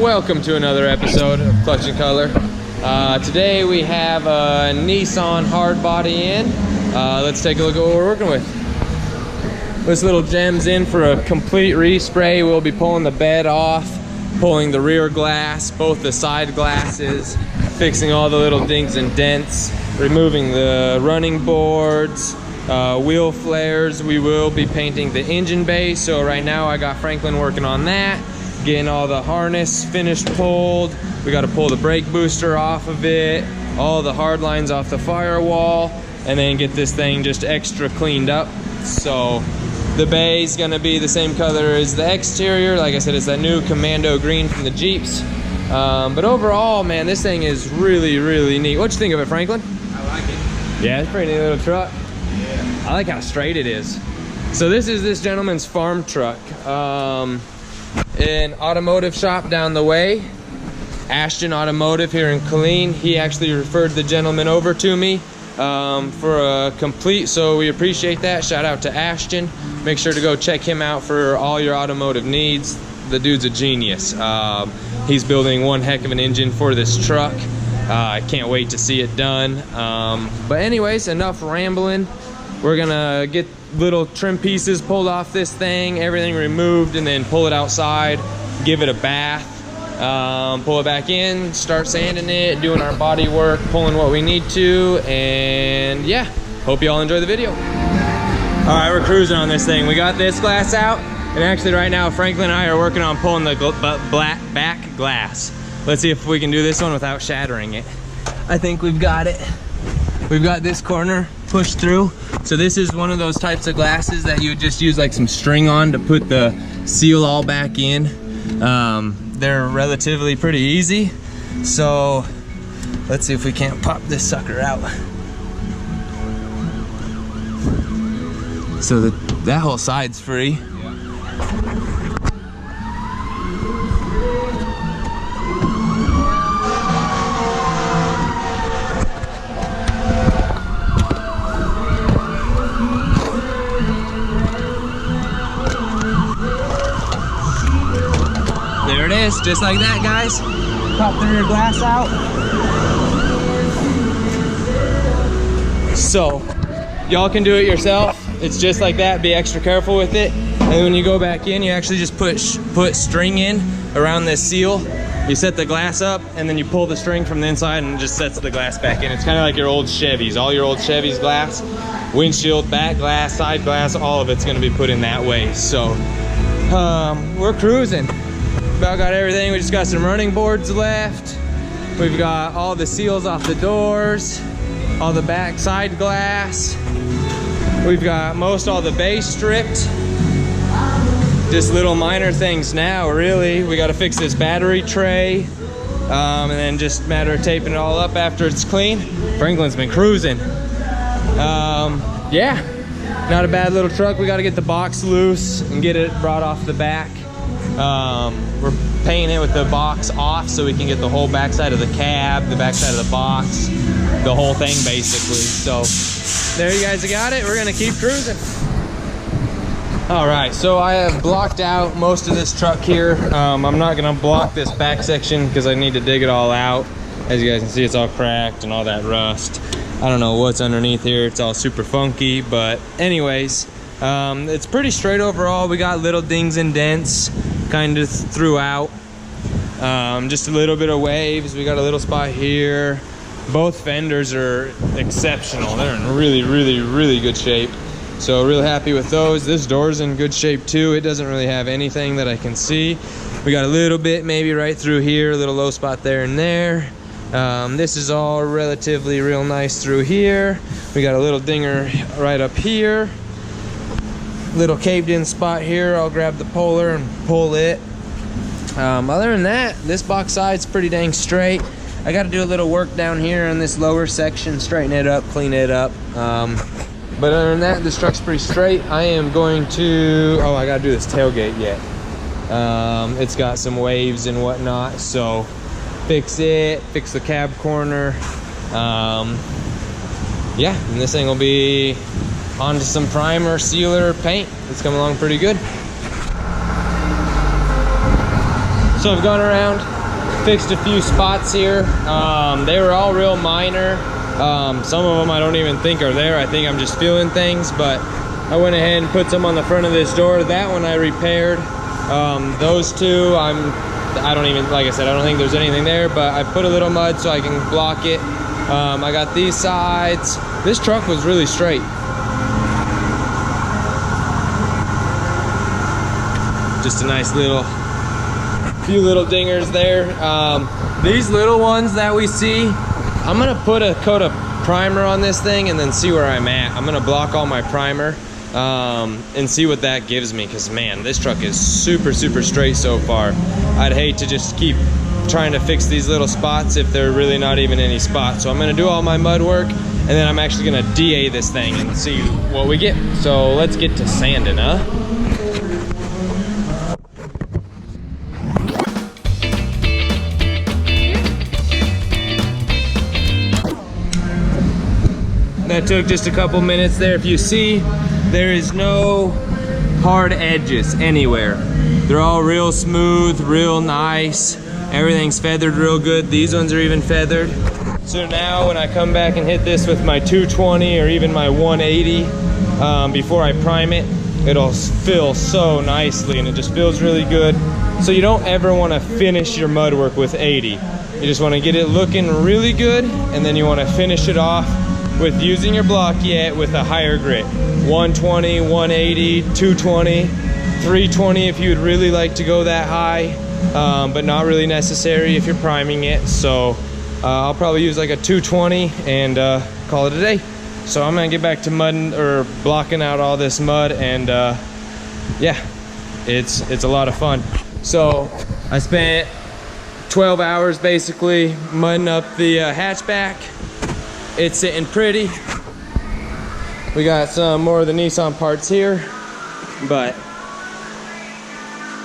Welcome to another episode of Clutch and Color. Today we have a Nissan Hardbody in. Let's take a look at what we're working with. This little gem's in for a complete respray. We'll be pulling the bed off, pulling the rear glass, both the side glasses, fixing all the little dings and dents, removing the running boards, wheel flares. We will be painting the engine bay. So right now I got Franklin working on that, getting all the harness finished pulled. We got to pull the brake booster off of it, all the hard lines off the firewall, and then get this thing just extra cleaned up. So the bay is going to be the same color as the exterior. Like I said, it's that new commando green from the Jeeps. But overall, man, this thing is really, really neat. What'd you think of it, Franklin? I like it. Yeah, it's a pretty neat little truck. Yeah. I like how straight it is. So this is this gentleman's farm truck. An automotive shop down the way, Ashton Automotive here in Killeen. He actually referred the gentleman over to me for a complete, so we appreciate that. Shout out to Ashton. Make sure to go check him out for all your automotive needs. The dude's a genius. He's building one heck of an engine for this truck. I can't wait to see it done. But anyways, enough rambling. We're gonna get little trim pieces pulled off this thing, everything removed, and then pull it outside, give it a bath, pull it back in, start sanding it, doing our body work, pulling what we need to, and yeah, hope you all enjoy the video. All right, we're cruising on this thing. We got this glass out, and actually right now Franklin and I are working on pulling the back glass. Let's see if we can do this one without shattering it. I think we've got it. We've got this corner pushed through. So this is one of those types of glasses that you would just use like some string on to put the seal all back in. They're relatively pretty easy. So let's see if we can't pop this sucker out. So that whole side's free. There it is, just like that, guys. Pop the rear glass out. So, y'all can do it yourself. It's just like that, be extra careful with it. And when you go back in, you actually just put string in around this seal. You set the glass up, and then you pull the string from the inside and it just sets the glass back in. It's kind of like your old Chevys. All your old Chevys glass, windshield, back glass, side glass, all of it's gonna be put in that way. So, we're cruising. About got everything. We just got some running boards left. We've got all the seals off the doors, all the back side glass. We've got most all the base stripped. Just little minor things now, really. We got to fix this battery tray, and then just a matter of taping it all up after it's clean. Franklin's been cruising. Yeah, not a bad little truck. We got to get the box loose and get it brought off the back. We're painting it with the box off so we can get the whole backside of the cab, the backside of the box, the whole thing basically. So there you guys got it. We're gonna keep cruising. All right, so I have blocked out most of this truck here. I'm not gonna block this back section because I need to dig it all out. As you guys can see, it's all cracked and all that rust. I don't know what's underneath here. It's all super funky, but anyways, it's pretty straight overall. We got little dings and dents kind of throughout, just a little bit of waves. We got a little spot here. Both fenders are exceptional. They're in really, really, really good shape. So really happy with those. This door's in good shape too. It doesn't really have anything that I can see. We got a little bit maybe right through here, a little low spot there and there. This is all relatively real nice through here. We got a little dinger right up here. Little caved in spot here. I'll grab the puller and pull it. Other than that, this box side's pretty dang straight. I got to do a little work down here on this lower section, straighten it up, clean it up. But other than that, this truck's pretty straight. I am going to, oh, I got to do this tailgate yet. It's got some waves and whatnot, so fix it, fix the cab corner. Yeah, and this thing will be onto some primer, sealer, paint. It's coming along pretty good. So I've gone around, fixed a few spots here. They were all real minor. Some of them I don't even think are there. I think I'm just feeling things, but I went ahead and put some on the front of this door. That one I repaired. Those two, I don't even, like I said, I don't think there's anything there, but I put a little mud so I can block it. I got these sides. This truck was really straight. Just a nice little, few little dingers there. These little ones that we see, I'm gonna put a coat of primer on this thing and then see where I'm at. I'm gonna block all my primer and see what that gives me, because man, this truck is super straight so far. I'd hate to just keep trying to fix these little spots if they're really not even any spots. So I'm gonna do all my mud work, and then I'm actually gonna DA this thing and see what we get. So let's get to sanding, huh? That took just a couple minutes there. If you see, there is no hard edges anywhere. They're all real smooth, real nice. Everything's feathered real good. These ones are even feathered. So now when I come back and hit this with my 220 or even my 180, before I prime it, it'll fill so nicely and it just feels really good. So you don't ever want to finish your mud work with 80. You just want to get it looking really good, and then you want to finish it off with using your block yet with a higher grit. 120, 180, 220, 320 if you would really like to go that high, but not really necessary if you're priming it. So I'll probably use like a 220 and call it a day. So I'm gonna get back to mudding or blocking out all this mud, and yeah, it's a lot of fun. So I spent 12 hours basically mudding up the hatchback. It's sitting pretty. We got some more of the Nissan parts here, but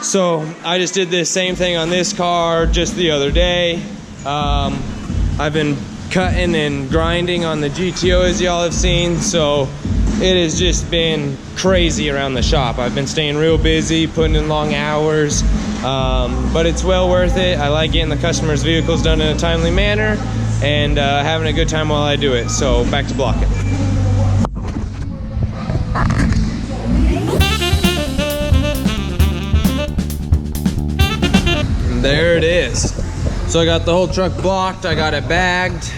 so I just did this same thing on this car just the other day. I've been cutting and grinding on the GTO, as y'all have seen, so it has just been crazy around the shop. I've been staying real busy, putting in long hours, but it's well worth it. I like getting the customers' vehicles done in a timely manner and having a good time while I do it. So back to blocking. And there it is. So I got the whole truck blocked, I got it bagged.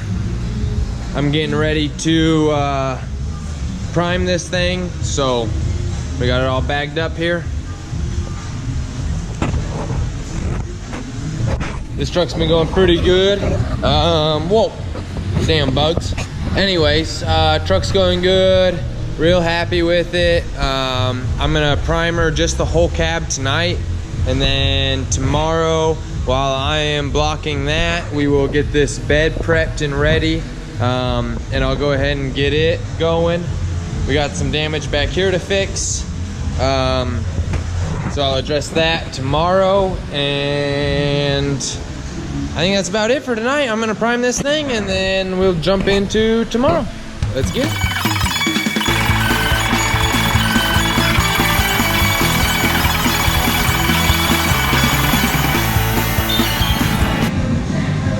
I'm getting ready to prime this thing. So we got it all bagged up here. This truck's been going pretty good. Whoa, damn bugs. Anyways, truck's going good. Real happy with it. I'm gonna primer just the whole cab tonight, and then tomorrow, while I am blocking that, we will get this bed prepped and ready, and I'll go ahead and get it going. We got some damage back here to fix. So I'll address that tomorrow, and I think that's about it for tonight. I'm gonna prime this thing and then we'll jump into tomorrow. Let's get it.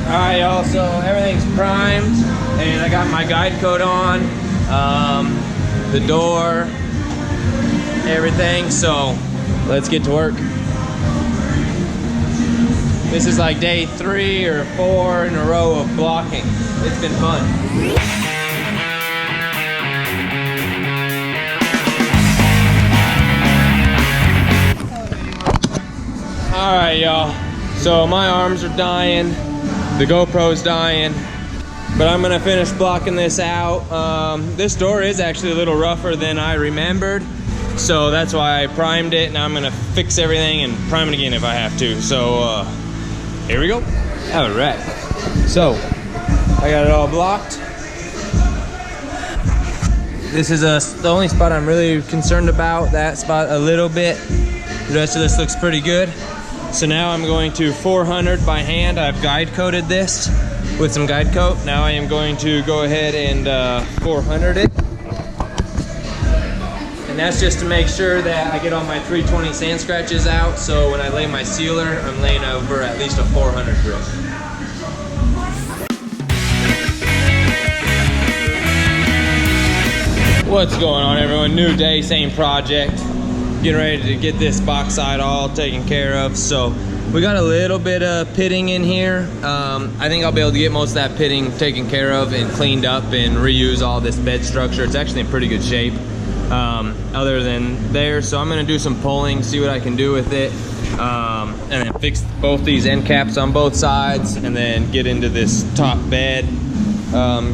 All right, y'all, so everything's primed and I got my guide coat on, the door, everything, so let's get to work. This is like day 3 or 4 in a row of blocking. It's been fun. All right, y'all. So my arms are dying. The GoPro's dying. But I'm gonna finish blocking this out. This door is actually a little rougher than I remembered. So that's why I primed it. Now I'm gonna fix everything and prime it again if I have to. So here we go. All right. So I got it all blocked. This is the only spot I'm really concerned about. That spot a little bit. The rest of this looks pretty good. So now I'm going to 400 by hand. I've guide coated this with some guide coat. Now I am going to go ahead and 400 it. And And that's just to make sure that I get all my 320 sand scratches out, so when I lay my sealer, I'm laying over at least a 400 grit. What's going on, everyone? New day, same project. Getting ready to get this box side all taken care of. So we got a little bit of pitting in here. I think I'll be able to get most of that pitting taken care of and cleaned up and reuse all this bed structure. It's actually in pretty good shape other than there. So I'm gonna do some pulling, see what I can do with it, and then fix both these end caps on both sides, and then get into this top bed,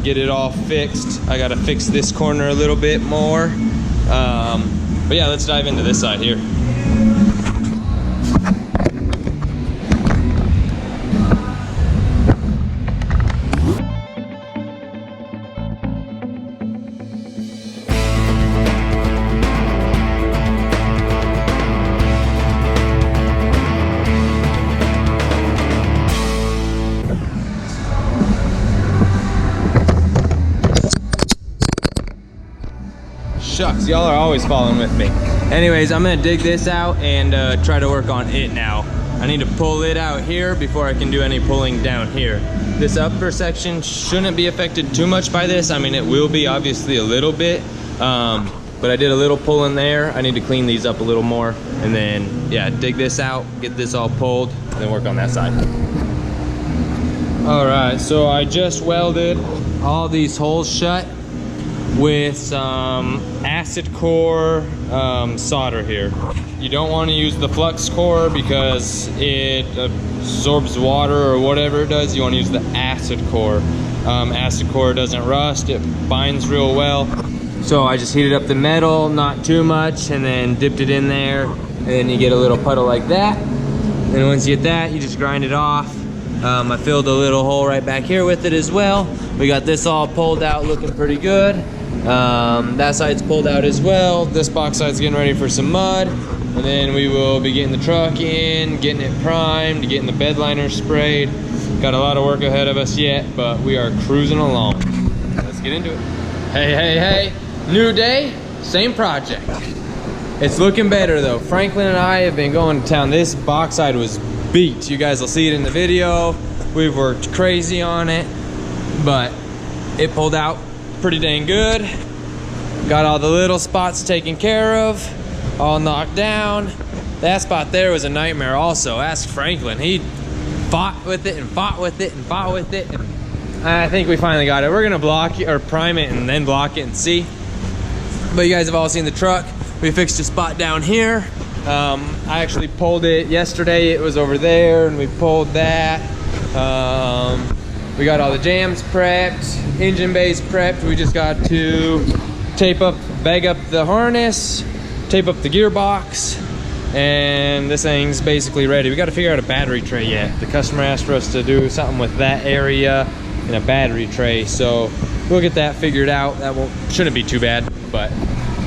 get it all fixed. I gotta fix this corner a little bit more. But yeah, let's dive into this side here. Shucks, y'all are always following with me. Anyways, I'm gonna dig this out and try to work on it now. I need to pull it out here before I can do any pulling down here. This upper section shouldn't be affected too much by this. I mean, it will be obviously a little bit, but I did a little pull in there. I need to clean these up a little more, and then yeah, dig this out, get this all pulled, and then work on that side. All right, so I just welded all these holes shut with some acid core solder here. You don't want to use the flux core because it absorbs water or whatever it does. You want to use the acid core. Acid core doesn't rust, it binds real well. So I just heated up the metal, not too much, and then dipped it in there, and then you get a little puddle like that. And once you get that, you just grind it off. I filled a little hole right back here with it as well. We got this all pulled out, looking pretty good. That side's pulled out as well. This box side's getting ready for some mud, and then we will be getting the truck in, getting it primed, getting the bed liner sprayed. Got a lot of work ahead of us yet, but we are cruising along. Let's get into it. Hey, new day, same project. It's looking better though. Franklin and I have been going to town. This box side was beat. You guys will see it in the video. We've worked crazy on it, but it pulled out pretty dang good. Got all the little spots taken care of, all knocked down. That spot there was a nightmare also. Ask Franklin. He fought with it and fought with it and fought with it, and I think we finally got it. We're gonna block it or prime it and then block it and see. But you guys have all seen the truck. We fixed a spot down here. I actually pulled it yesterday. It was over there, and we pulled that. We got all the jams prepped, engine bays prepped. We just got to bag up the harness, tape up the gearbox, and this thing's basically ready. We got to figure out a battery tray yet. The customer asked for us to do something with that area and a battery tray, so we'll get that figured out. That shouldn't be too bad, but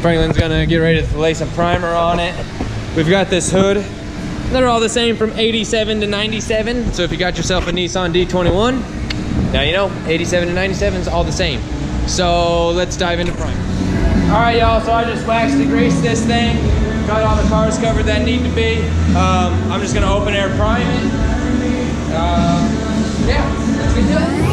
Franklin's gonna get ready to lay some primer on it. We've got this hood. They're all the same from 87 to 97. So if you got yourself a Nissan D21, now you know 87 to 97 is all the same. So let's dive into primer. All right, y'all, so I just waxed and greased this thing. Got all the cars covered that need to be. I'm just gonna open air prime it. Yeah, let's get to it.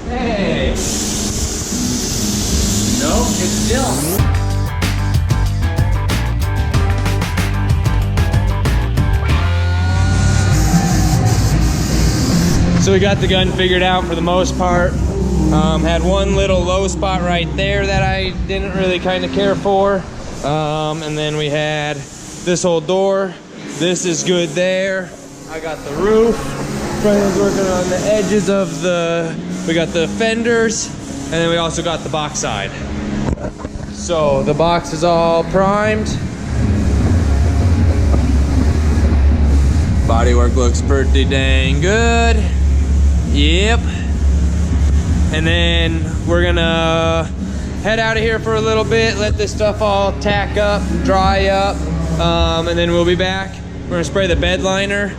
Hey! No, it's still. So we got the gun figured out for the most part. Had one little low spot right there that I didn't really kind of care for. And then we had this whole door. This is good there. I got the roof. Franklin's working on the edges of we got the fenders, and then we also got the box side. So the box is all primed. Bodywork looks pretty dang good. Yep. And then we're gonna head out of here for a little bit, let this stuff all tack up, dry up, and then we'll be back. We're gonna spray the bed liner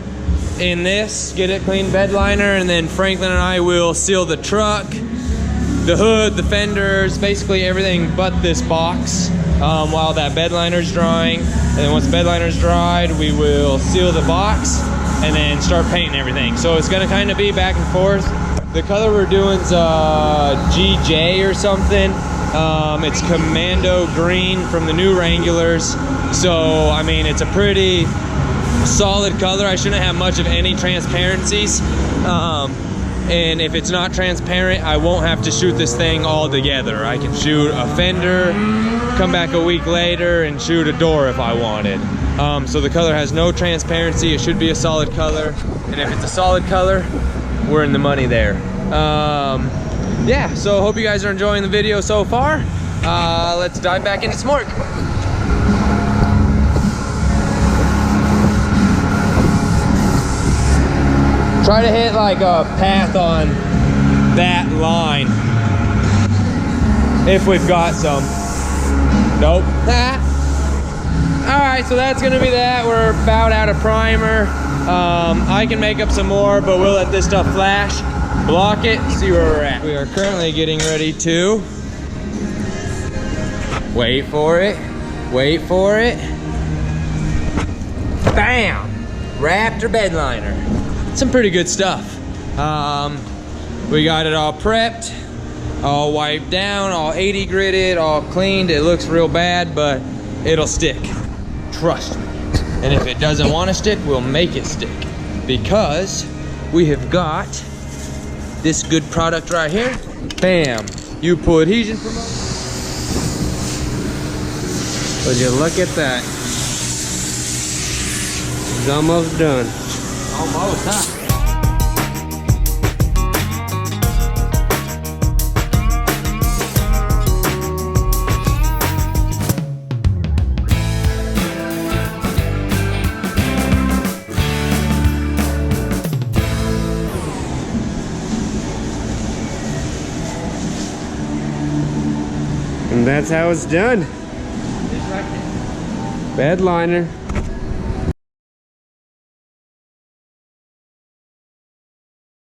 in this, get it clean bed liner, and then Franklin and I will seal the truck, the hood, the fenders, basically everything but this box while that bed liner's drying. And then once the bed liner's dried, we will seal the box and then start painting everything. So it's gonna kind of be back and forth. The color we're doing is GJ or something. It's Commando Green from the new Wranglers. So, I mean, it's a pretty solid color. I shouldn't have much of any transparencies. And if it's not transparent, I won't have to shoot this thing all together. I can shoot a fender, come back a week later and shoot a door if I wanted. So the color has no transparency. It should be a solid color. And if it's a solid color, we're in the money there. Yeah, so hope you guys are enjoying the video so far. Let's dive back into some work. Try to hit like a path on that line if we've got some. Nope. All right, so that's gonna be that. We're about out of primer. I can make up some more, but we'll let this stuff flash, block it, see where we're at. We are currently getting ready to wait for it, bam, Raptor bed liner. Some pretty good stuff. We got it all prepped, all wiped down, all 80 gridded, all cleaned. It looks real bad, but it'll stick, trust me. And if it doesn't want to stick, we'll make it stick, because we have got this good product right here. Bam, you pull adhesion from up. Would you look at that? It's almost done. Almost, huh? And that's how it's done. Bed liner.